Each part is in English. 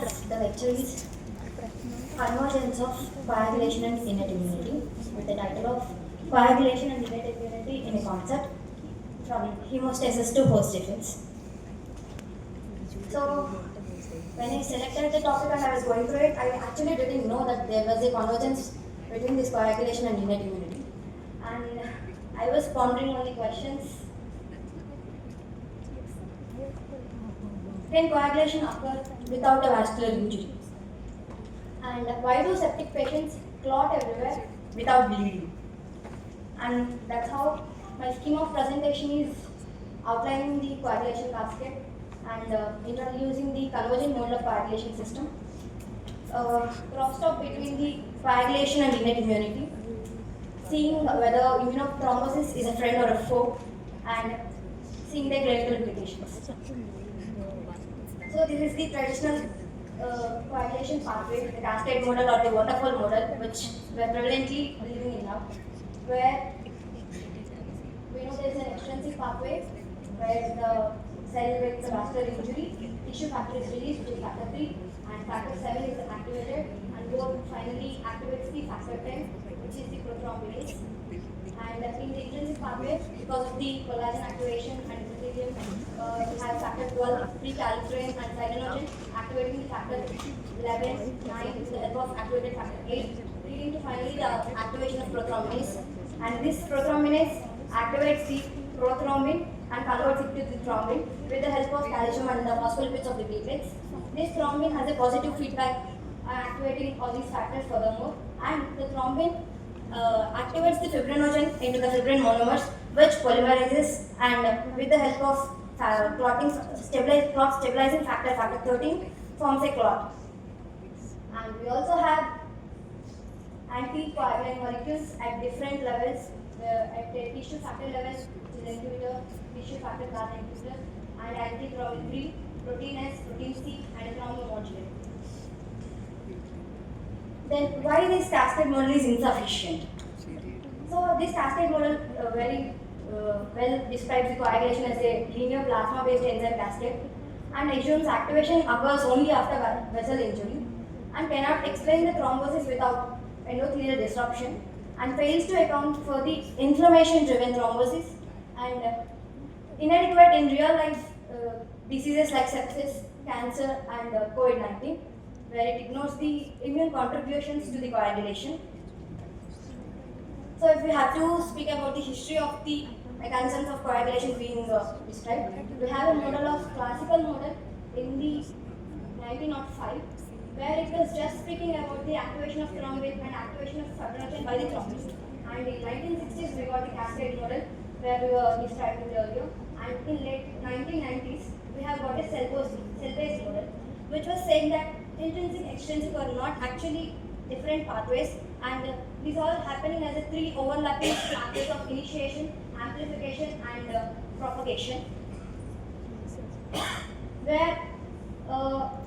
The lecture is Convergence of Coagulation and Innate Immunity, with the title of Coagulation and Innate Immunity in a Concept, from Hemostasis to Host Defense. So, when I selected the topic and I was going through it, I actually didn't know that there was a convergence between this coagulation and innate immunity. And I was pondering on the questions. Can coagulation occur without a vascular injury? And why do septic patients clot everywhere without bleeding? And that's how my scheme of presentation is outlining the coagulation cascade and introducing the convergent mode of coagulation system. Crosstalk between the coagulation and innate immunity, seeing whether immunothrombosis is a friend or a foe, and seeing their clinical implications. So this is the traditional coagulation pathway, the cascade model or the waterfall model, which we're prevalently living in now, where we know there is an extrinsic pathway where the cell with the vascular injury, tissue factor is released, which is factor 3, and factor 7 is activated, and both finally activates the factor 10, which is the prothrombinase. And in the intrinsic pathway, because of the collagen activation and epithelium, we have factor 12, precalciferin and cyanogen, activating the factor 11, 9 with the help of activated factor 8, leading to finally the activation of prothrombinase. And this prothrombinase activates the prothrombin and converts it to the thrombin with the help of calcium and the phospholipids of the platelets. This thrombin has a positive feedback activating all these factors furthermore, and the thrombin activates the fibrinogen into the fibrin monomers, which polymerizes and with the help of clot stabilizing factor 13 forms a clot. And we also have anticoagulant molecules at different levels, at the tissue factor level, which is inhibitor, tissue factor class inhibitor, and antithrombin 3, protein S, protein C, and a thrombomodulator. Then why this cascade model is insufficient? So this cascade model very well describes the coagulation as a linear plasma-based enzyme cascade and assumes activation occurs only after vessel injury and cannot explain the thrombosis without endothelial disruption and fails to account for the inflammation-driven thrombosis and inadequate in real-life diseases like sepsis, cancer, and COVID-19, where it ignores the immune contributions to the coagulation. So if we have to speak about the history of the mechanisms of coagulation being described, we have a model of classical model in the 1905, where it was just speaking about the activation of thrombin and activation of fibrinogen by the thrombin. And in 1960s, we got the cascade model, where we were describing it earlier. And in late 1990s, we have got a cell-based model, which was saying that intrinsic, extrinsic are not actually different pathways, and these are happening as a 3 overlapping pathways of initiation, amplification, and propagation, where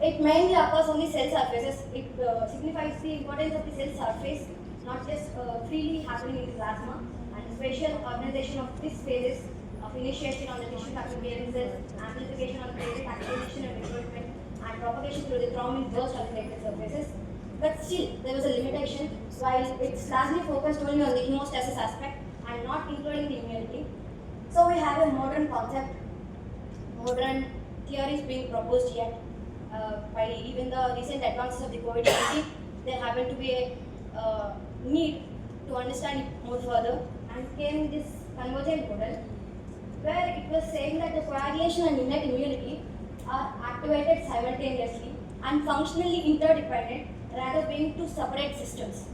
it mainly occurs on the cell surfaces. It signifies the importance of the cell surface, not just freely happening in the plasma, and spatial organization of these phases of initiation on the tissue factor bearing cells, amplification on the platelet activation and recruitment, and propagation through the thrombin burst on the platelet surfaces. But still, there was a limitation, while it's largely focused only on the hemostasis aspect and not including the immunity. So we have a modern concept, modern theories being proposed yet by even the recent advances of the COVID-19. There happened to be a need to understand it more further, and came this convergent model, where it was saying that the coagulation and innate immunity are activated simultaneously and functionally interdependent rather being two separate systems.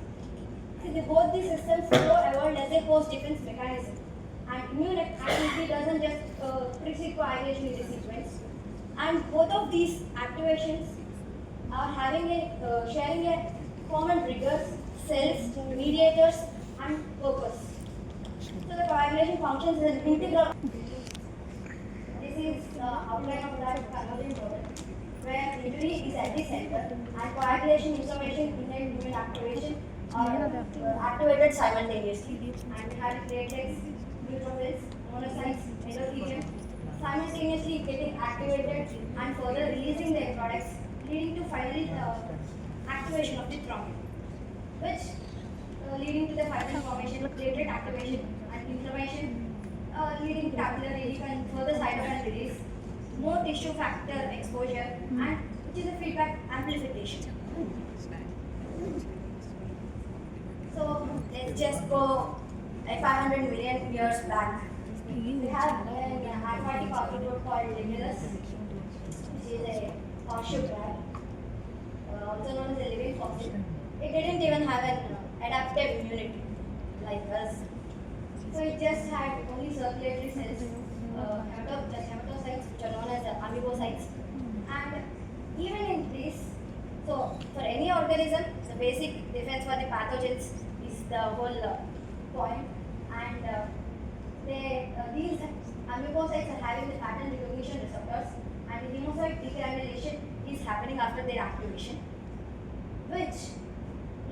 See, both these systems evolved as a host defense mechanism, and immune activity doesn't just precede coagulation in the sequence. And both of these activations are having sharing a common triggers, cells, mediators, and purpose. So the coagulation functions as an integral. This is the outline of that convergent model, where injury is at the center and coagulation, inflammation, innate immune activation are activated simultaneously. And we have platelets, neutrophils, monocytes, endothelium simultaneously getting activated and further releasing their products, leading to finally activation of the thrombin, which leading to the fibrin formation, platelet activation, and inflammation, leading to capillary leak and further cytokine release, more tissue factor exposure, and which is a feedback amplification. So let's just go 500 million years back. We have an aquatic arthropod called Limulus, which is a horseshoe crab, also known as a living fossil. It didn't even have an adaptive immunity like us. So it just had only circulatory cells, hematocytes, which are known as amoebocytes. And even in this, so for any organism, the basic defense for the pathogens is the whole point. And these amoebocytes are having the pattern recognition receptors, and the hemocyte degranulation is happening after their activation, which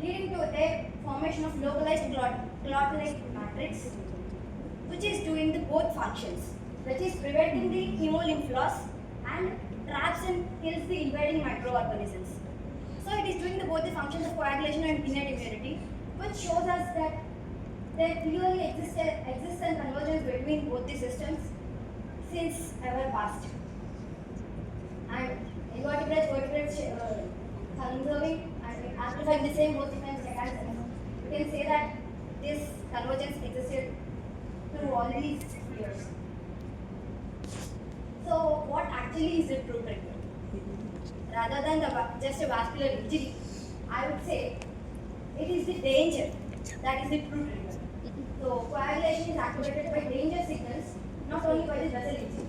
leading to a formation of localized clot-like matrix, which is doing the both functions, which is preventing the hemolymph loss and traps and kills the invading microorganisms. So it is doing both the functions of coagulation and innate immunity, which shows us that there clearly exists a convergence between both the systems since ever past. And vertebrates conserving and amplifying the same both defense mechanisms. You can say that this convergence existed through all these years. So what actually is the true trigger? Rather than just a vascular injury, I would say it is the danger that is the true trigger. So coagulation is activated by danger signals, not only by the vessel injury.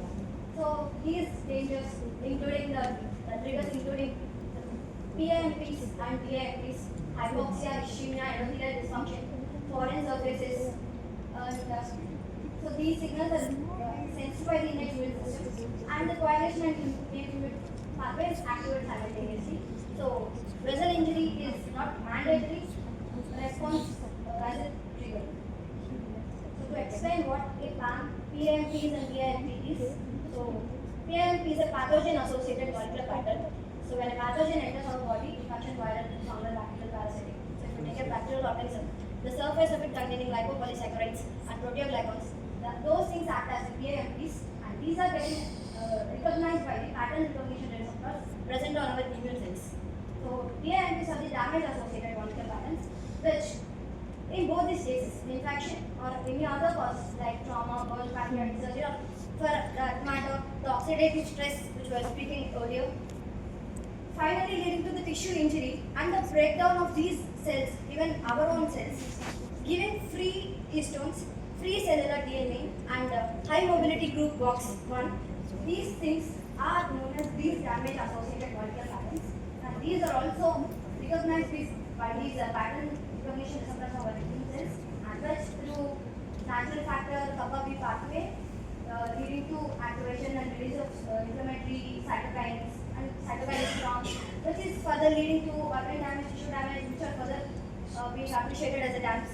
So these dangers, including the triggers, including PAMPs and DAMPs, hypoxia, ischemia, endothelial dysfunction, foreign surfaces, so these signals are sensed by the innate immune system, and the coagulation and innate immune pathways activate simultaneously. So vessel injury is not mandatory response as a trigger. So to explain what a PAMPs and DAMP is, so PAMP is a pathogen-associated molecular pattern. So when a pathogen enters our body, infection, viral, fungal, bacterial, parasitic. So if you take a bacterial organism, the surface of it containing lipopolysaccharides and proteoglycans, those things act as PAMPs, and these are getting recognized by the pattern recognition receptors present on our immune cells. So PAMPs are the damage-associated molecular patterns, which in both these cases, infection or any other cause like trauma, or pancreatic surgery, or for that matter, the oxidative stress which we were speaking earlier, finally leading to the tissue injury and the breakdown of these cells, even our own cells, giving free histones, free cellular DNA, and high mobility group box 1. These things are known as these damage associated molecular patterns, and these are also recognized by these pattern recognition receptors of our immune cells, and which through natural factor kappa B pathway leading to activation and release of inflammatory cytokines and cytokine storm, which is further leading to organ damage, tissue damage, which are further being appreciated as a dams.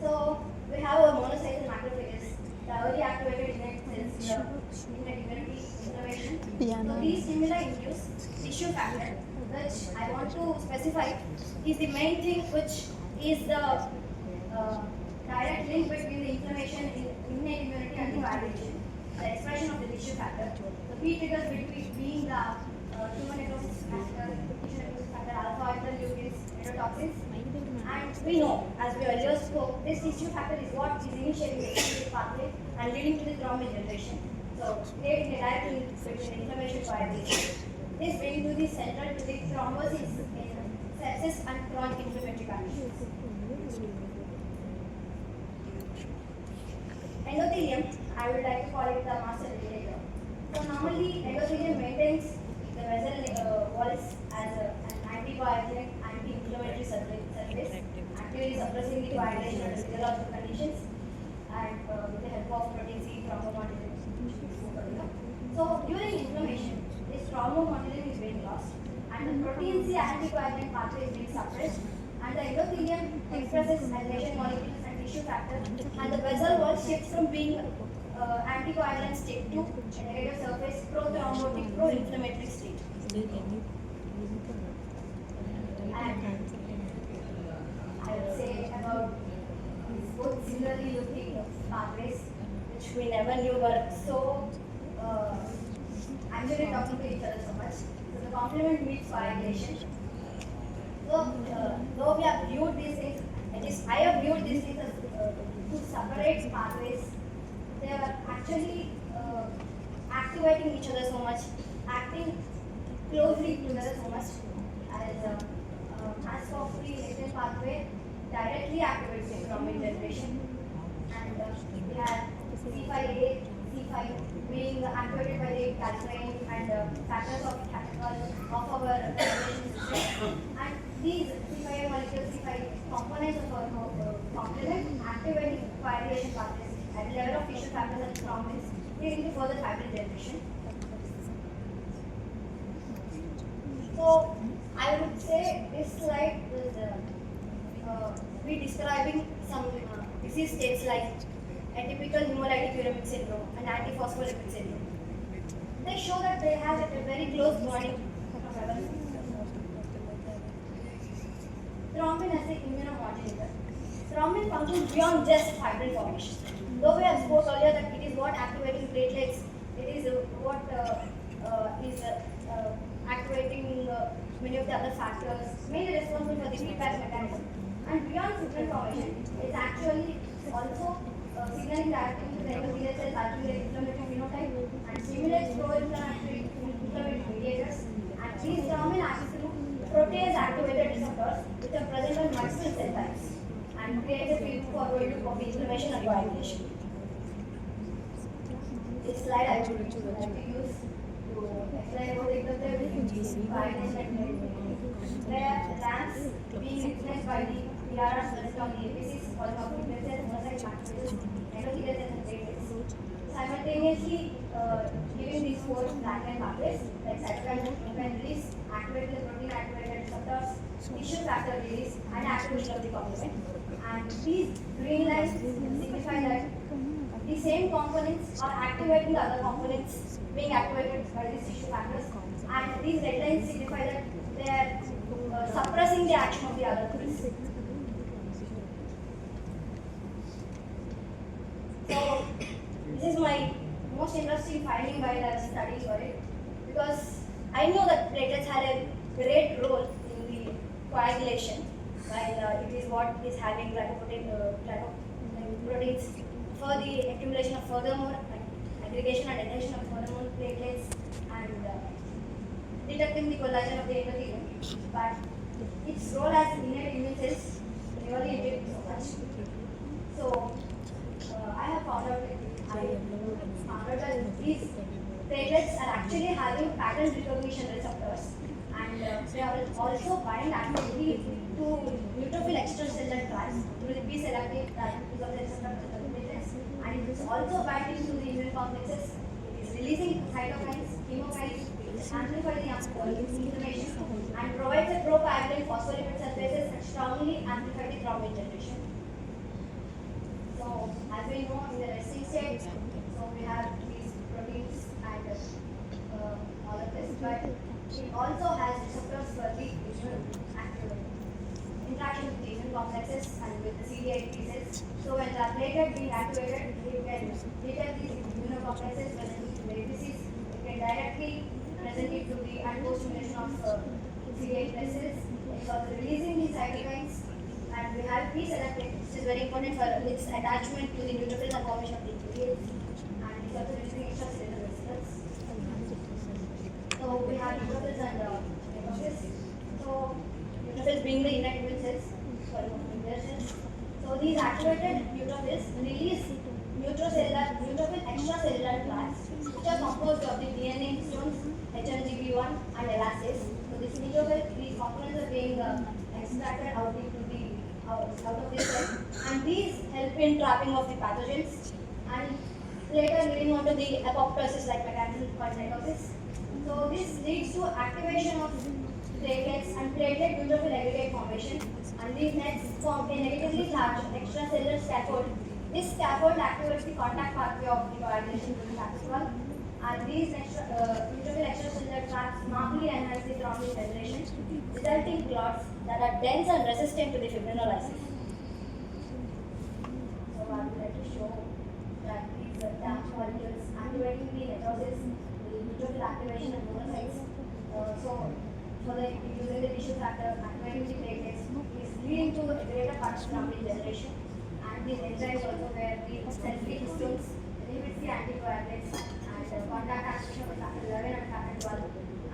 So we have our monocytes and macrophages, the early activated innate cells, innate immunity, inflammation. So these stimuli induce tissue factor, which I want to specify is the main thing, which is the direct link between the inflammation, innate immunity, and the coagulation. The expression of the tissue factor. The key triggers being the tumor necrosis factor, tissue necrosis factor, alpha interleukins, endotoxins. And we know, as we earlier spoke, this tissue factor is what is initiating the inflammatory pathway and leading to the thrombin generation. So, creating a direct link between inflammation and coagulation. This brings to the central to the thrombosis in sepsis and chronic inflammatory conditions. Endothelium, I would like to call it the master regulator. So normally endothelium maintains the vessel walls as an anticoagulant, anti-inflammatory surface, actively suppressing the coagulation under physiological conditions, and with the help of protein C thrombomonoline. So during inflammation, this thrombomonoline is being lost, and the protein C anticoagulant pathway is being suppressed, and the endothelium expresses adhesion molecules and tissue factor, and the vessel wall shifts from being anticoagulant state to a negative surface pro-thrombotic, pro-inflammatory state. to each other so much. So the complement meets coagulation. So though we have viewed these things, at least I have viewed these things as two separate pathways. They are actually activating each other so much, acting closely together so much. As for the latent pathway, directly activates the thrombin generation, and we have C5A, C5 being activated by the calcineurin and factors of our coagulation system. And these C5A molecules, C5 components of our complement activating coagulation pathways at the level of tissue factors and thrombins, leading to further fibrin generation. So I would say this slide will be describing some disease states like atypical hemolytic uremic syndrome and antiphospholipid syndrome. They show that they have a very close bonding. Thrombin as an immunomodulator. Thrombin functions beyond just fibrin formation. Though we have spoke earlier that it is what activating platelets, it is what is activating many of the other factors, mainly responsible for the feedback mechanism. And beyond signal formation, it's actually also signaling directly to the endothelial cells, arterial inflammatory phenotype, and stimulates pro-inflammatory mediators. And these thrombin acts through protease-activated receptors, which are present on multiple cell types, and create a feed-forward loop of inflammation and coagulation. This slide I would like to use to explain about the coagulation where RAMs being replaced by the PRRs present on the APCs, polymolecular cells, monocyte macrophages, endothelial cells, and platelets. Simultaneously giving these four black-line pathways like cytokine release, activated protein activated receptors, tissue factor release, and activation of the complement. And these green lines signify that the same components are activating the other components being activated by these tissue factors, and these red lines signify that they are suppressing the action of the other things. So this is my most interesting finding while I was studying for it, because I know that platelets had a great role in the coagulation, while it is what is having proteins for the accumulation of furthermore aggregation and adhesion of furthermore platelets and detecting the collagen of the endothelium. But its role as innate immune cells really did so much. So I have found out that these platelets are actually having pattern recognition receptors, and they are also bind actively to neutrophil extracellular tracts through the P-selective because of the receptor platelets, and it is also binding to the immune complexes. It is releasing cytokines, chemokines, amplify the inflammation, and provides a pro-coagulant phospholipid surfaces and strongly amplify the thrombin generation. So, as we know in the resting state, so we have these proteins and all of this, but it also has receptors for the interaction with the immune complexes and with the CD8 T cells. So, when the platelet being activated, it can detect these immunocomplexes present in the APCs. It can directly present it to the post-stimulation of CD8 T cells. It is also releasing these cytokines. And we have P-selective, which is very important for its attachment to the neutrophils and formation of the endothelium, and it's also releasing extracellular vesicles. So we have neutrophils and neutrophils. So neutrophils being the innate immune cells, So these activated neutrophils release neutrophil extracellular tracts, which are composed of the DNA histones, HMGB1, and elastase. So these components are being extracted out of this cell, and these help in trapping of the pathogens, and later leading on to the apoptosis like mechanism called mitosis. So this leads to activation of platelets and platelet neutrophil aggregate formation, and these nets form a negatively charged extracellular scaffold. This scaffold activates the contact pathway of the coagulation to the capital, and these neutrophil extracellular tracts normally enhance the thrombin generation, resulting clots that are dense and resistant to the fibrinolysis. So I would like to show that these DAMP molecules activating the necrosis, the neutrophil activation and monocytes. So using the tissue factor, activating the platelets is leading to a greater partition generation. And these enzymes also where the cell-free histones inhibits the anticoagulates and contact activation of factor 11 and factor 12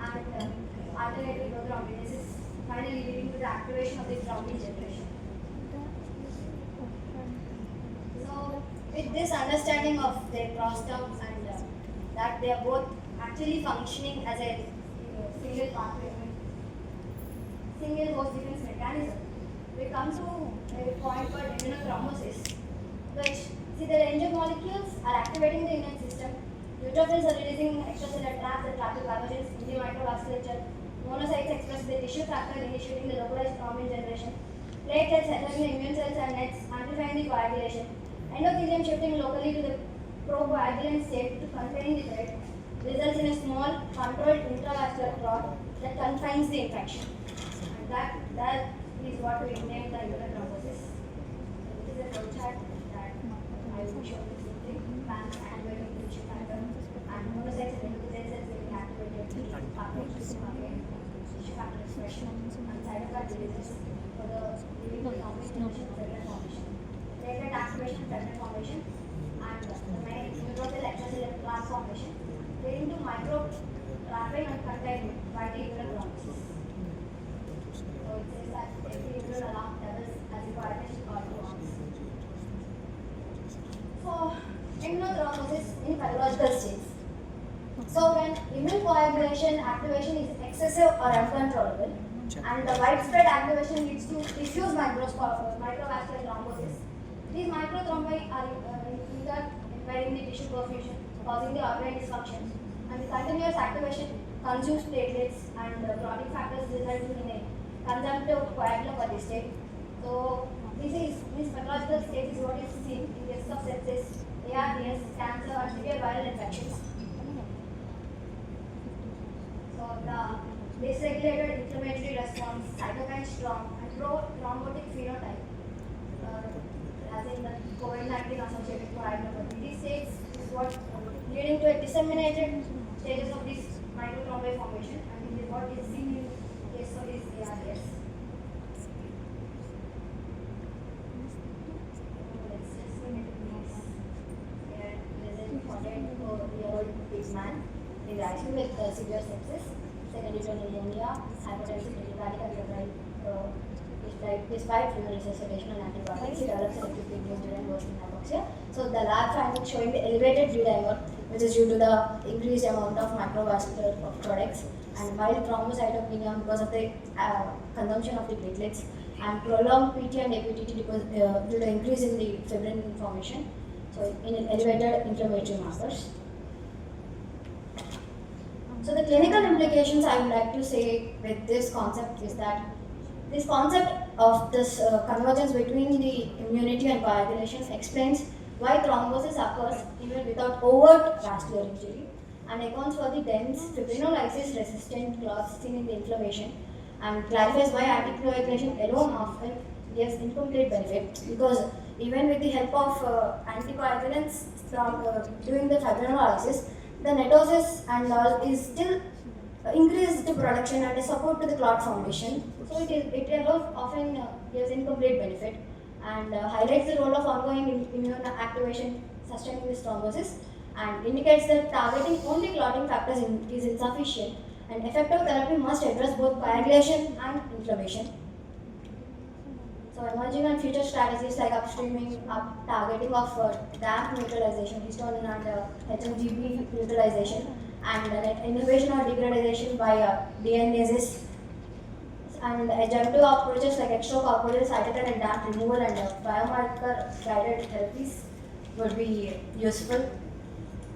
and alternative growth thrombinases, finally leading to the activation of the thrombin generation. So with this understanding of their cross-terms and that they are both actually functioning as a single pathway, single host defense mechanism, we come to a point called immunothrombosis, which see the range of molecules are activating the immune system. Neutrophils are releasing extracellular traps and trap pathogens in the microvasculature. Monocytes express the tissue factor initiating the localized thrombin generation. Platelets helping the immune cells and nets amplifying the coagulation. Endothelium shifting locally to the procoagulant state to contain the thread results in a small controlled intravascular clot that confines the infection. And that is what we name the immunothrombosis. This is a flowchart that I will show you something. Fans activating the tissue factor and monocytes and endothelial cells will be activated to pathway tissue factor expression and cytokine releases for the formation of cellular formation. Platelet activation, cellular formation, and the main neutrophil extracellular transformation, leading to micro trapping and containment by the immunothrombosis. So it says that every immune alarm doubles as a coagulation causes. So immunothrombosis in pathological states. So when immune coagulation activation is excessive or uncontrollable, and the widespread activation leads to diffuse microvascular thrombosis. These microthrombi are impairing the tissue perfusion, causing the organ dysfunction, and the continuous activation consumes platelets and clotting factors resulting in a conjunctive coagulopathy state. So this pathological state is what is seen in cases of sepsis, ARDS, cancer, or severe viral infections. So the dysregulated inflammatory response, cytokine storm, and pro-thrombotic phenotype, as in the COVID-19 associated coagulopathy. These states is what leading to a disseminated stages of this microthrombi formation, and it is what is seen in case of this ARDS. Let's just see it is here present 48-year-old big man is actually with severe sepsis, secondary to pneumonia, hypertensive, tachycardia, febrile, despite fluid resuscitation and antibiotics, he develops selective kidney injury and worsening hypoxia. So the lab findings showing the elevated D-dimer, which is due to the increased amount of microvascular products, and mild thrombocytopenia because of the consumption of the platelets, and prolonged PT and APTT due to increase in the fibrin formation. So in elevated inflammatory markers. So the clinical implications I would like to say with this concept is that this concept of this convergence between the immunity and coagulation explains why thrombosis occurs even without overt vascular injury and accounts for the dense fibrinolysis resistant clots seen in the inflammation, and clarifies why anticoagulation alone often gives incomplete benefit, because even with the help of anticoagulants from doing the fibrinolysis, the netosis and all is still increased production and a support to the clot formation. So it alone often gives incomplete benefit and highlights the role of ongoing immune activation sustaining this thrombosis, and indicates that targeting only clotting factors is insufficient, and effective therapy must address both coagulation and inflammation. So emerging and future strategies like upstreaming, targeting of DAMP neutralization, histone and HMGB neutralization, and inhibition or degradation by DNases, and adjunctive approaches like extracorporeal cytokine and DAMP removal and biomarker guided therapies would be useful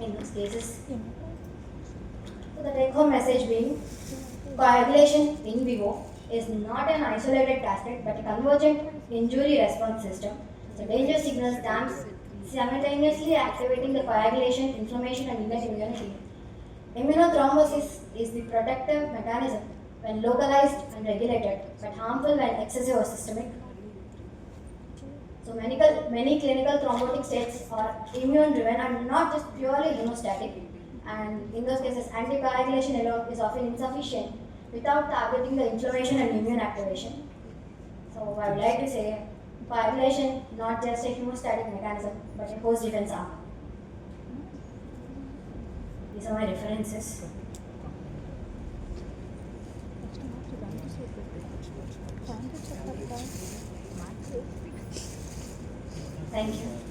in these cases. So the take home message being, coagulation in vivo is not an isolated cascade but a convergent injury response system. So danger signals DAMPs simultaneously activating the coagulation, inflammation and innate immunity. Immunothrombosis is the protective mechanism when localized and regulated, but harmful when excessive or systemic. So many clinical thrombotic states are immune driven and not just purely hemostatic, and in those cases, anticoagulation alone is often insufficient without targeting the inflammation and immune activation. So I would like to say, coagulation not just a hemostatic mechanism, but a host defense arm. These are my references. Thank you.